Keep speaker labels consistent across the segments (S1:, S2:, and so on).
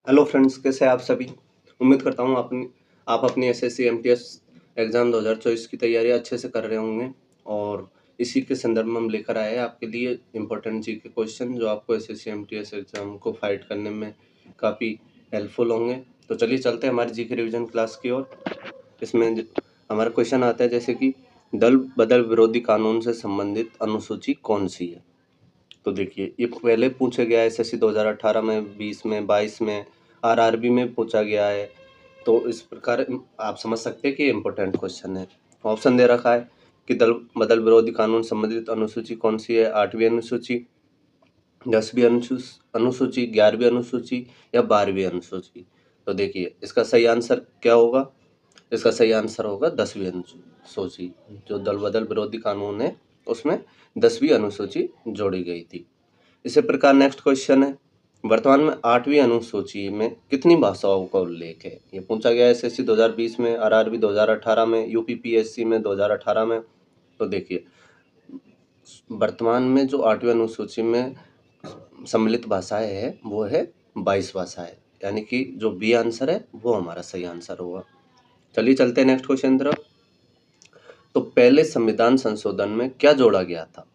S1: Hello friends, कैसे हैं आप सभी। उम्मीद करता हूँ आप अपनी एसएससी एमटीएस एग्ज़ाम 2024 की तैयारियां अच्छे से कर रहे होंगे। और इसी के संदर्भ में हम लेकर आए हैं आपके लिए इम्पोर्टेंट जी के क्वेश्चन जो आपको एसएससी एमटीएस एग्ज़ाम को फाइट करने में काफ़ी हेल्पफुल होंगे। तो चलिए चलते हैं हमारी जी के रिविजन क्लास की ओर। इसमें हमारा क्वेश्चन आता है जैसे कि दल बदल विरोधी कानून से संबंधित अनुसूची कौन सी है। तो देखिए, ये पहले पूछा गया है एसएससी 2018 में, 20 में, 22 में, आरआरबी में पूछा गया है। तो इस प्रकार आप समझ सकते हैं कि इम्पोर्टेंट क्वेश्चन है। ऑप्शन दे रखा है कि दल बदल विरोधी कानून संबंधित अनुसूची कौन सी है। 8वीं अनुसूची, 10वीं अनुसूची, 11वीं अनुसूची या 12वीं अनुसूची। तो देखिए, इसका सही आंसर क्या होगा। इसका सही आंसर होगा 10वीं अनुसूची। जो दल बदल विरोधी कानून है उसमें 10वीं अनुसूची जोड़ी गई थी। इसी प्रकार नेक्स्ट क्वेश्चन है, वर्तमान में 8वीं अनुसूची में कितनी भाषाओं का उल्लेख है। ये पूछा गया है एसएससी 2020 में, आरआरबी 2018 में, यूपीपीएससी में 2018 में। तो देखिए, वर्तमान में जो 8वीं अनुसूची में सम्मिलित भाषाएं है वो है 22 भाषाएं, यानी कि जो बी आंसर है वो हमारा सही आंसर होगा। चलिए चलते हैं नेक्स्ट क्वेश्चन तरफ। तो पहले संविधान संशोधन में क्या जोड़ा गया था।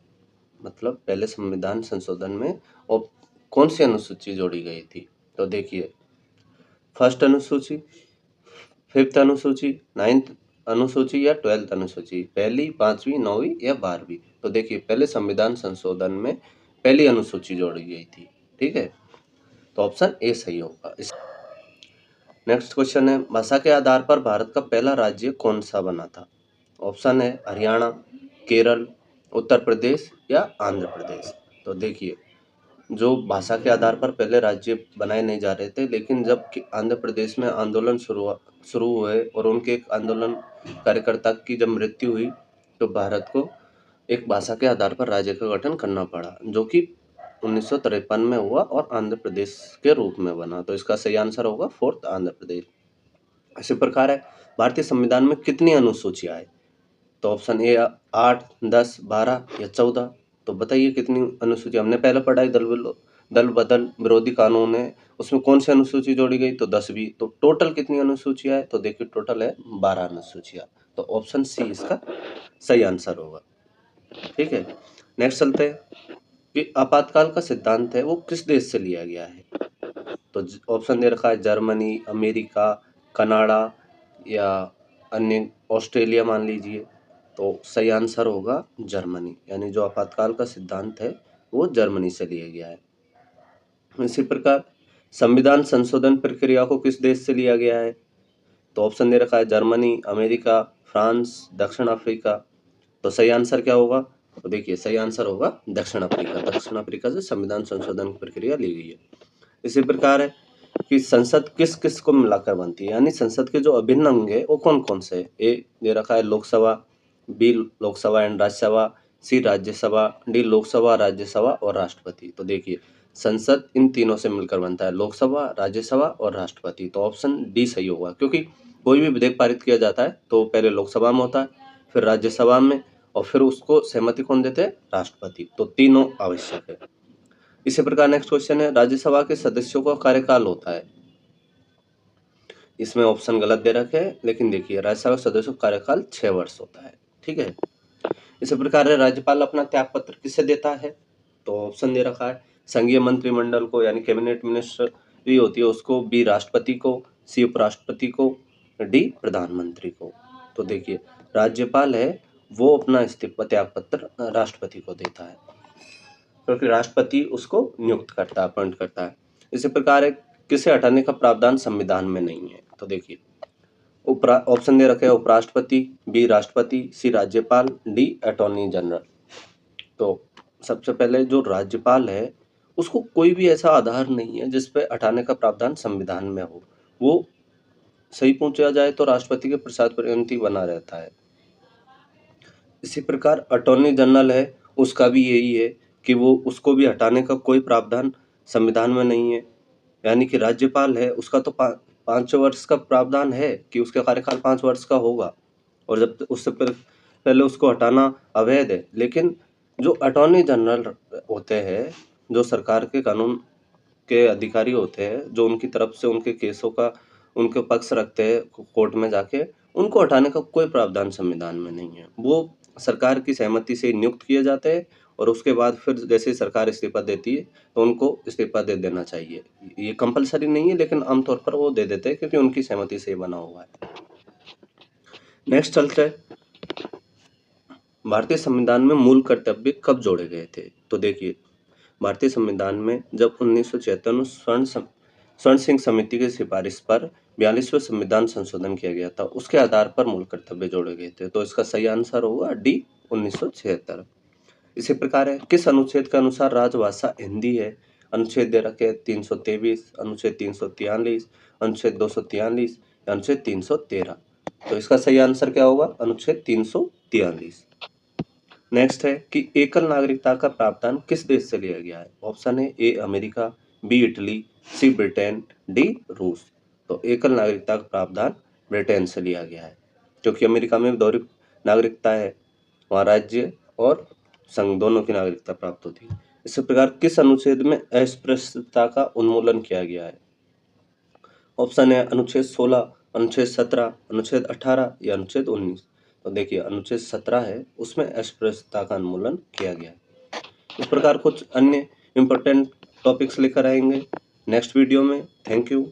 S1: मतलब पहले संविधान संशोधन में और कौन सी अनुसूची जोड़ी गई थी। तो देखिए, फर्स्ट अनुसूची, फिफ्थ अनुसूची, 9th अनुसूची या 12th अनुसूची, पहली, 5वीं, 9वीं या 12वीं। तो देखिए, पहले संविधान संशोधन में पहली अनुसूची जोड़ी गई थी। ठीक है, तो ऑप्शन ए सही होगा। नेक्स्ट क्वेश्चन है, भाषा के आधार पर भारत का पहला राज्य कौन सा बना था। ऑप्शन है हरियाणा, केरल, उत्तर प्रदेश या आंध्र प्रदेश। तो देखिए, जो भाषा के आधार पर पहले राज्य बनाए नहीं जा रहे थे, लेकिन जब आंध्र प्रदेश में आंदोलन शुरू हुए और उनके एक आंदोलन कार्यकर्ता की जब मृत्यु हुई तो भारत को एक भाषा के आधार पर राज्य का गठन करना पड़ा, जो कि 1953 में हुआ और आंध्र प्रदेश के रूप में बना। तो इसका सही आंसर होगा फोर्थ आंध्र प्रदेश। इसी प्रकार है, भारतीय संविधान में कितनी अनुसूचियां है। तो ऑप्शन ए 8, 10, 12 या 14। तो बताइए कितनी अनुसूची। हमने पहले पढ़ा है दल बदल विरोधी कानून है, उसमें कौन सी अनुसूची जोड़ी गई। तो 10वीं। तो टोटल कितनी अनुसूचियां है। तो देखिए, टोटल है 12 अनुसूचियां। तो ऑप्शन सी इसका सही आंसर होगा। ठीक है, नेक्स्ट चलते हैं कि आपातकाल का सिद्धांत है वो किस देश से लिया गया है। तो ऑप्शन दे रखा है जर्मनी, अमेरिका, कनाडा या अन्य ऑस्ट्रेलिया मान लीजिए। तो सही आंसर होगा जर्मनी, यानी जो आपातकाल का सिद्धांत है वो जर्मनी से लिया गया है। इसी प्रकार संविधान संशोधन प्रक्रिया को किस देश से लिया गया है। तो ऑप्शन दे रखा है जर्मनी, अमेरिका, फ्रांस, दक्षिण अफ्रीका। तो सही आंसर क्या होगा। तो देखिए, सही आंसर होगा दक्षिण अफ्रीका। दक्षिण अफ्रीका से संविधान संशोधन की प्रक्रिया ली गई है। इसी प्रकार है कि संसद किस किस को मिलाकर बनती है, यानी संसद के जो अभिन्न अंग है वो कौन कौन से है। ए दे रखा है Lok Sabha, B Lok Sabha and Rajya Sabha, C Rajya Sabha, D Lok Sabha, Rajya Sabha और राष्ट्रपति। तो देखिए, संसद इन तीनों से मिलकर बनता है, लोकसभा, राज्यसभा और राष्ट्रपति। तो ऑप्शन डी सही होगा, क्योंकि कोई भी विधेयक पारित किया जाता है तो पहले लोकसभा में होता है, फिर राज्यसभा में, और फिर उसको सहमति कौन देते हैं, राष्ट्रपति। तो तीनों आवश्यक है। इसी प्रकार नेक्स्ट क्वेश्चन है, राज्यसभा के सदस्यों का कार्यकाल होता है। इसमें ऑप्शन गलत दे रखे हैं, लेकिन देखिए, राज्यसभा के सदस्यों का कार्यकाल 6 वर्ष होता है। ठीक है, इसी प्रकार राज्यपाल अपना त्यागपत्र किसे देता है। तो ऑप्शन दे रखा है संघीय मंत्रिमंडल को, यानी कैबिनेट मिनिस्ट्री होती है उसको, बी राष्ट्रपति को, सी उपराष्ट्रपति को, डी प्रधानमंत्री को। तो देखिए, राज्यपाल है वो अपना इस्तीफा त्यागपत्र राष्ट्रपति को देता है, क्योंकि राष्ट्रपति उसको नियुक्त करता है, अपॉइंट करता है। इसी प्रकार है, किसे हटाने का प्रावधान संविधान में नहीं है। तो देखिए, ऑप्शन दे रखे हैं उपराष्ट्रपति, बी राष्ट्रपति, सी राज्यपाल, डी अटॉर्नी जनरल। तो सबसे पहले जो राज्यपाल है उसको कोई भी ऐसा आधार नहीं है जिस पे हटाने का प्रावधान संविधान में हो। वो सही पूछा जाए तो राष्ट्रपति के प्रसाद पर अंति बना रहता है। इसी प्रकार अटॉर्नी जनरल है, उसका भी यही है कि वो उसको भी हटाने का कोई प्रावधान संविधान में नहीं है। यानी कि राज्यपाल है उसका तो 5 वर्ष का प्रावधान है कि उसका कार्यकाल 5 वर्ष का होगा, और जब उससे पहले उसको हटाना अवैध है। लेकिन जो अटॉर्नी जनरल होते हैं, जो सरकार के कानून के अधिकारी होते हैं, जो उनकी तरफ से उनके केसों का उनके पक्ष रखते हैं कोर्ट में जाके, उनको हटाने का कोई प्रावधान संविधान में नहीं है। वो सरकार की सहमति से नियुक्त किए जाते हैं और उसके बाद फिर जैसे ही सरकार इस्तीफा देती है, तो उनको इस्तीफा दे देना चाहिए। ये कंपल्सरी नहीं है, लेकिन आमतौर पर वो दे देते हैं क्योंकि उनकी सहमति से ये बना हुआ है। नेक्स्ट चलते हैं, भारतीय संविधान में मूल कर्तव्य कब जोड़े गए थे? तो देखिए, भारतीय संविधान में जब 1976 में स्वर्ण सिंह समिति की सिफारिश पर 42वें संविधान संशोधन किया गया था, उसके आधार पर मूल कर्तव्य जोड़े गए थे। तो इसका सही आंसर होगा डी, 1976। इसी प्रकार है, किस अनुच्छेद के अनुसार राजभाषा हिंदी है? अनुच्छेद दे रखे 323, अनुच्छेद 343, अनुच्छेद 243, अनुच्छेद 313। तो इसका सही आंसर क्या होगा? अनुच्छेद 343। नेक्स्ट है कि एकल नागरिकता का प्रावधान किस देश से लिया गया है? ऑप्शन है A America, B Italy, C Britain, D रूस। तो एकल नागरिकता का प्रावधान ब्रिटेन से लिया गया है, क्योंकि अमेरिका में दोहरी नागरिकता है, वहाँ राज्य और संघ दोनों की नागरिकता प्राप्त होती है। इसी प्रकार किस अनुच्छेद में अस्पृश्यता का उन्मूलन किया गया है? ऑप्शन है अनुच्छेद 16, अनुच्छेद 17, अनुच्छेद 18 या अनुच्छेद 19। तो देखिए, अनुच्छेद 17 है, उसमें अस्पृश्यता का उन्मूलन किया गया है। इस प्रकार कुछ अन्य इम्पोर्टेंट टॉपिक्स लेकर आएंगे नेक्स्ट वीडियो में। Thank you.